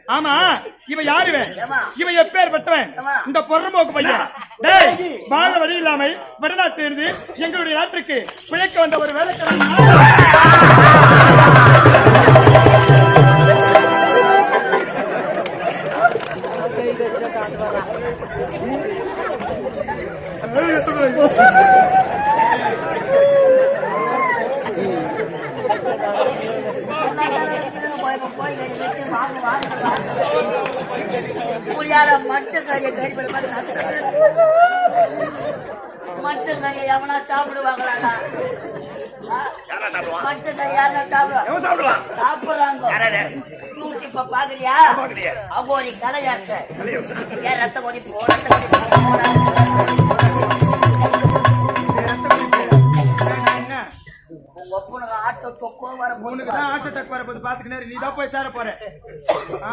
ஆமா இவன் யாரு இவன் எப்பேற்பட்டவன் இந்த பொறம்போக்கு பையன் டேய் வாழ வழி இல்லாமல் வெளிநாட்டிலிருந்து எங்களுடைய நாட்டுக்கு பிழைக்க வந்த ஒரு வேலைக்காரன் எவனா சாப்பிடுவாங்களா சாப்பிடுறாங்க யூடியூப்ப பாக்குறியா அவ்வளோ கலையாச்ச ஏன் ரத்த கொடி ஆட்டோ தொக்கோ வர ஆட்டோ டக் வரப்போது பாத்துக்கினாரு நீதான் போய் சேர போற